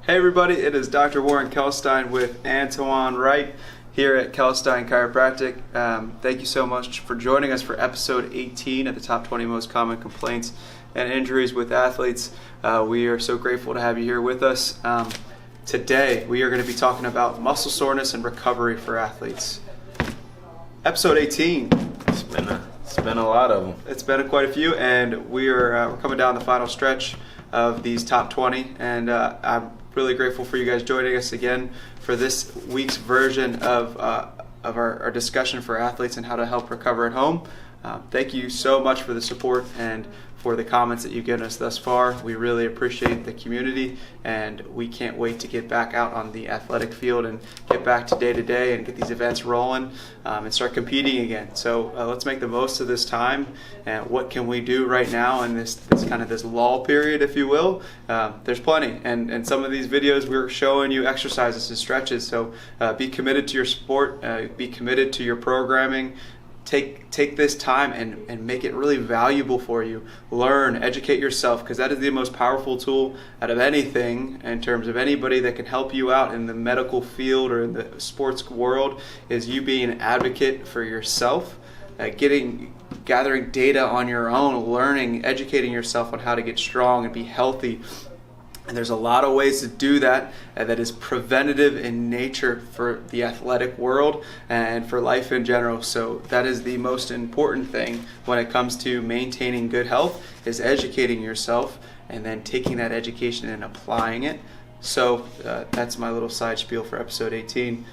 Hey everybody, it is Dr. Warren Kalkstein with Antoine Wright here at Kalkstein Chiropractic. Thank you so much for joining us for episode 18 of the top 20 most common complaints and injuries with athletes. We are so grateful to have you here with us. Today we are going to be talking about muscle soreness and recovery for athletes. Episode 18. It's been a lot of them. It's been quite a few, and we're coming down the final stretch of these top 20, and I'm really grateful for you guys joining us again for this week's version of our discussion for athletes and how to help recover at home. Thank you so much for the support and for the comments that you've given us thus far. We really appreciate the community, and we can't wait to get back out on the athletic field and get back to day and get these events rolling and start competing again. So let's make the most of this time. And what can we do right now in this kind of this lull period, if you will? There's plenty, and some of these videos we're showing you exercises and stretches. So be committed to your sport, be committed to your programming. Take this time and make it really valuable for you. Learn, educate yourself, because that is the most powerful tool out of anything in terms of anybody that can help you out in the medical field or in the sports world, is you being an advocate for yourself, gathering data on your own, learning, educating yourself on how to get strong and be healthy. And there's a lot of ways to do that that is preventative in nature for the athletic world and for life in general. So that is the most important thing when it comes to maintaining good health, is educating yourself and then taking that education and applying it. So that's my little side spiel for episode 18.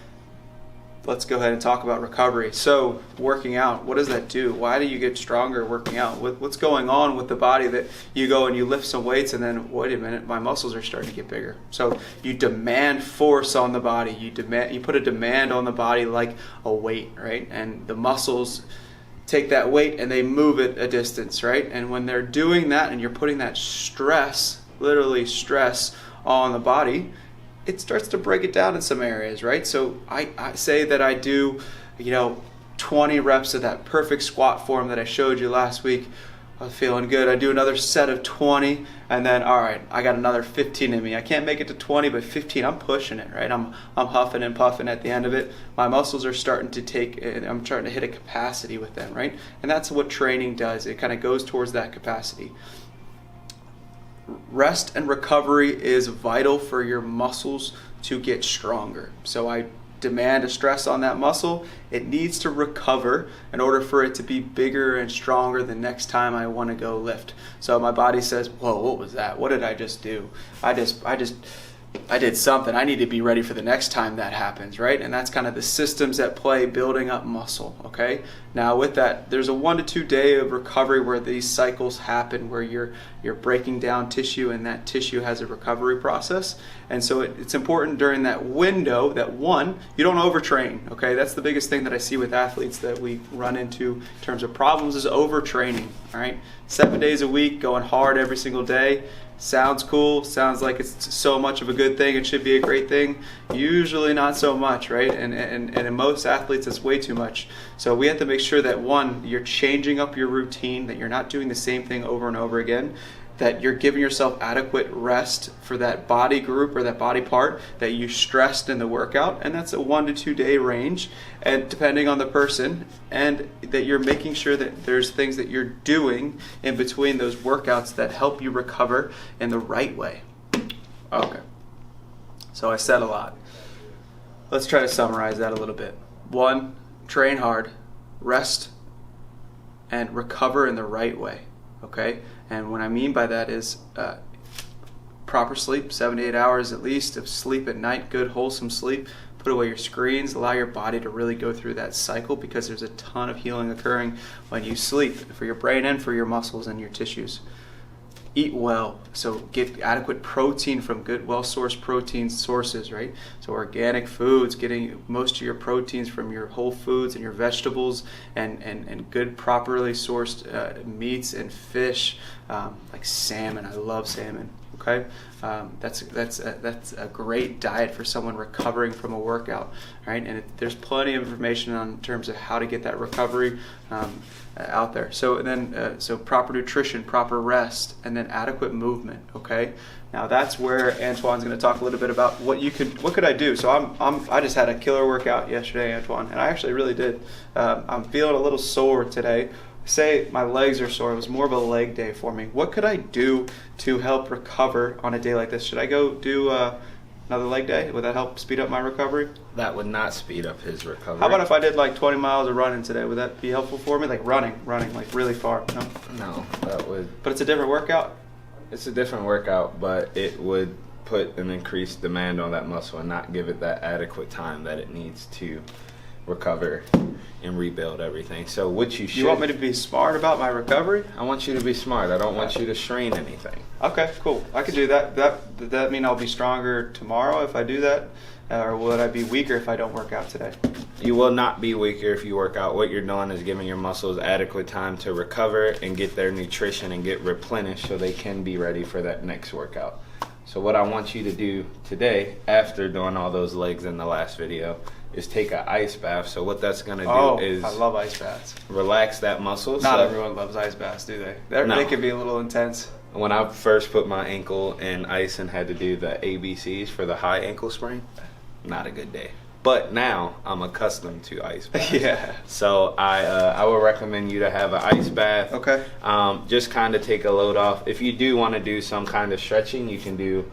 Let's go ahead and talk about recovery. So working out, what does that do? Why do you get stronger working out? What's going on with the body that you go and you lift some weights and then, wait a minute, my muscles are starting to get bigger? So you demand force on the body. You put a demand on the body like a weight, right? And the muscles take that weight and they move it a distance, right? And when they're doing that and you're putting that stress, literally stress, on the body, it starts to break it down in some areas, right? So I say that I do, 20 reps of that perfect squat form that I showed you last week. I was feeling good. I do another set of 20, and then, all right, I got another 15 in me. I can't make it to 20, but 15, I'm pushing it, right? I'm huffing and puffing at the end of it. My muscles are starting to I'm starting to hit a capacity with them, right? And that's what training does. It kind of goes towards that capacity. Rest and recovery is vital for your muscles to get stronger. So I demand a stress on that muscle. It needs to recover in order for it to be bigger and stronger the next time I want to go lift. So my body says, whoa, what was that? What did I just do? I did something. I need to be ready for the next time that happens, right? And that's kind of the systems at play building up muscle, okay? Now with that, there's a 1 to 2 day of recovery where these cycles happen, where you're breaking down tissue and that tissue has a recovery process. And so it's important during that window that, one, you don't overtrain, okay? That's the biggest thing that I see with athletes that we run into in terms of problems, is overtraining, all right? 7 days a week, going hard every single day. Sounds cool, sounds like it's so much of a good thing, it should be a great thing. Usually not so much, right? And in most athletes, it's way too much. So we have to make sure that, one, you're changing up your routine, that you're not doing the same thing over and over again, that you're giving yourself adequate rest for that body group or that body part that you stressed in the workout, and that's a 1 to 2 day range, and depending on the person, and that you're making sure that there's things that you're doing in between those workouts that help you recover in the right way. Okay, so I said a lot. Let's try to summarize that a little bit. 1, train hard, rest, and recover in the right way. Okay, and what I mean by that is proper sleep, 7 to 8 hours at least of sleep at night, good wholesome sleep. Put away your screens, allow your body to really go through that cycle, because there's a ton of healing occurring when you sleep, for your brain and for your muscles and your tissues. Eat well, so get adequate protein from good, well-sourced protein sources, right? So organic foods, getting most of your proteins from your whole foods and your vegetables, and good, properly sourced meats and fish, like salmon. I love salmon. Okay, that's a great diet for someone recovering from a workout, right? And there's plenty of information in terms of how to get that recovery out there. So then, so proper nutrition, proper rest, and then adequate movement. Okay, now that's where Antoine's going to talk a little bit about what could I do. So I just had a killer workout yesterday, Antoine, and I actually really did. I'm feeling a little sore today. Say my legs are sore. It was more of a leg day for me. What could I do to help recover on a day like this? Should I go do another leg day? Would that help speed up my recovery? That would not speed up his recovery. How about if I did like 20 miles of running today? Would that be helpful for me? Like running like really far? No? No, that would. But it's a different workout? It's a different workout, but it would put an increased demand on that muscle and not give it that adequate time that it needs to recover and rebuild everything. So what you should... You want me to be smart about my recovery? I want you to be smart. I don't want you to strain anything. Okay, cool. I could do that. Does that mean I'll be stronger tomorrow if I do that? Or will I be weaker if I don't work out today? You will not be weaker if you work out. What you're doing is giving your muscles adequate time to recover and get their nutrition and get replenished so they can be ready for that next workout. So what I want you to do today, after doing all those legs in the last video, is take an ice bath. So what that's going to do is... I love ice baths. Relax that muscle. Not everyone loves ice baths, do they? No. They can be a little intense. When I first put my ankle in ice and had to do the ABCs for the high ankle sprain, not a good day. But now I'm accustomed to ice baths. Yeah. So I would recommend you to have an ice bath. Okay. Just kind of take a load off. If you do want to do some kind of stretching, you can do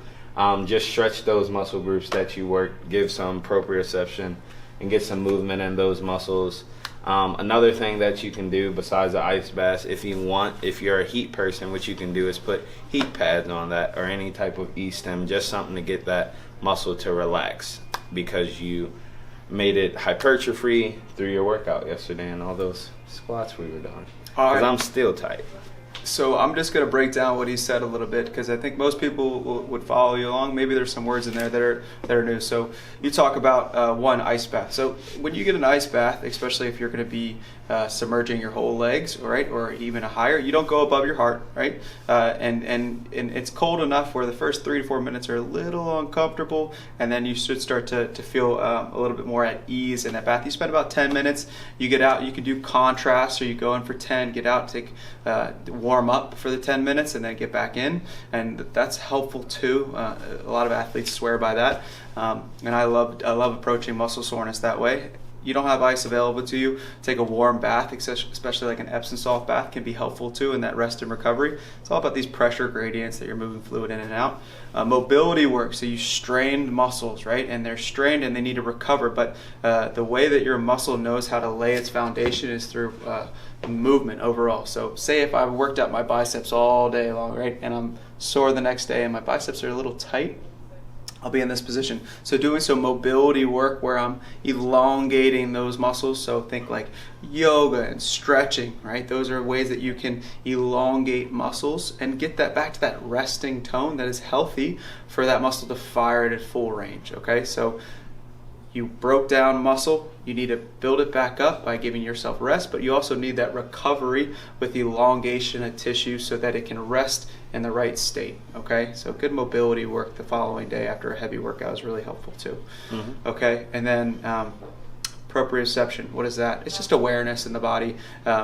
just stretch those muscle groups that you work, give some proprioception, and get some movement in those muscles. Another thing that you can do besides the ice bath, if you're a heat person, what you can do is put heat pads on that or any type of E-stim, just something to get that muscle to relax because you made it hypertrophy through your workout yesterday and all those squats we were doing. Because I'm still tight. So I'm just going to break down what he said a little bit because I think most people would follow you along. Maybe there's some words in there that are new. So you talk about one, ice bath. So when you get an ice bath, especially if you're going to be submerging your whole legs, right, or even a higher, you don't go above your heart, right? And it's cold enough where the first 3 to 4 minutes are a little uncomfortable, and then you should start to feel a little bit more at ease in that bath. You spend about 10 minutes. You get out. You can do contrast, or you go in for 10, get out, take warm up for the 10 minutes, and then get back in, and that's helpful too. A lot of athletes swear by that, and I love approaching muscle soreness that way. You don't have ice available to you, take a warm bath, especially like an Epsom salt bath, can be helpful too in that rest and recovery. It's all about these pressure gradients that you're moving fluid in and out. Mobility work, so you strained muscles, right? And they're strained and they need to recover, but the way that your muscle knows how to lay its foundation is through movement overall. So say if I worked out my biceps all day long, right, and I'm sore the next day and my biceps are a little tight, I'll be in this position. So doing some mobility work where I'm elongating those muscles. So think like yoga and stretching, right? Those are ways that you can elongate muscles and get that back to that resting tone that is healthy for that muscle to fire at full range, okay? So you broke down muscle, you need to build it back up by giving yourself rest, but you also need that recovery with elongation of tissue so that it can rest in the right state, okay? So good mobility work the following day after a heavy workout is really helpful too, okay? And then proprioception, what is that? It's just awareness in the body.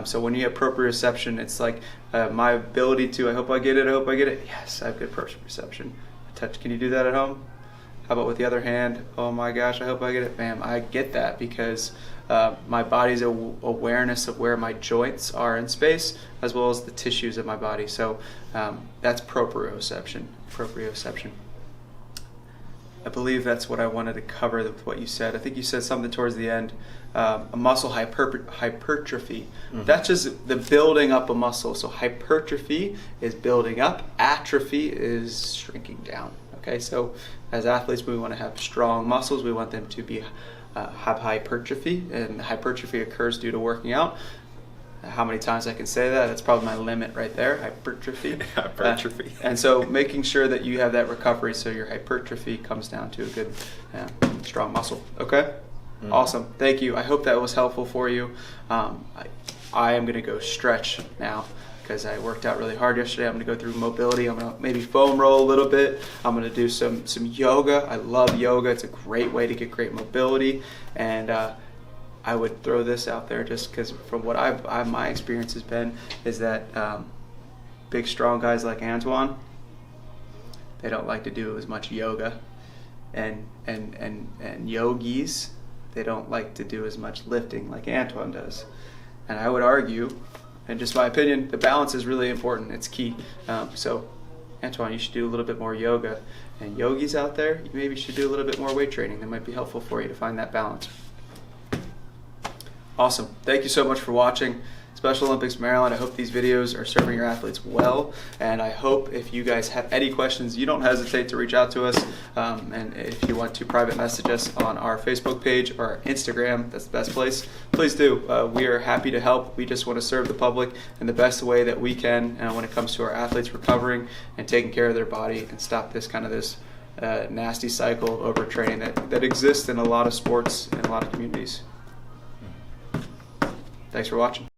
So when you have proprioception, it's like my ability to, I hope I get it, yes, I have good proprioception. Touch, can you do that at home? How about with the other hand? Oh my gosh, I hope I get it. Bam, I get that because my body's awareness of where my joints are in space as well as the tissues of my body. So that's proprioception. I believe that's what I wanted to cover with what you said. I think you said something towards the end, a muscle hypertrophy. That's just the building up a muscle. So hypertrophy is building up, atrophy is shrinking down. Okay, so as athletes, we want to have strong muscles. We want them to be have hypertrophy, and hypertrophy occurs due to working out. How many times I can say that? That's probably my limit right there, hypertrophy. Hypertrophy. And so making sure that you have that recovery so your hypertrophy comes down to a good, strong muscle. Okay? Awesome. Thank you. I hope that was helpful for you. I am going to go stretch now because I worked out really hard yesterday. I'm going to go through mobility. I'm going to maybe foam roll a little bit. I'm going to do some yoga. I love yoga. It's a great way to get great mobility. And I would throw this out there just because from what my experience has been is that big, strong guys like Antoine, they don't like to do as much yoga. And yogis, they don't like to do as much lifting like Antoine does. And I would argue, and just my opinion, the balance is really important. It's key. So, Antoine, you should do a little bit more yoga. And yogis out there, you maybe should do a little bit more weight training. That might be helpful for you to find that balance. Awesome. Thank you so much for watching Special Olympics Maryland. I hope these videos are serving your athletes well, and I hope if you guys have any questions, you don't hesitate to reach out to us, and if you want to private message us on our Facebook page or our Instagram, that's the best place, please do. We are happy to help. We just want to serve the public in the best way that we can when it comes to our athletes recovering and taking care of their body and stop this nasty cycle of overtraining that exists in a lot of sports and a lot of communities. Thanks for watching.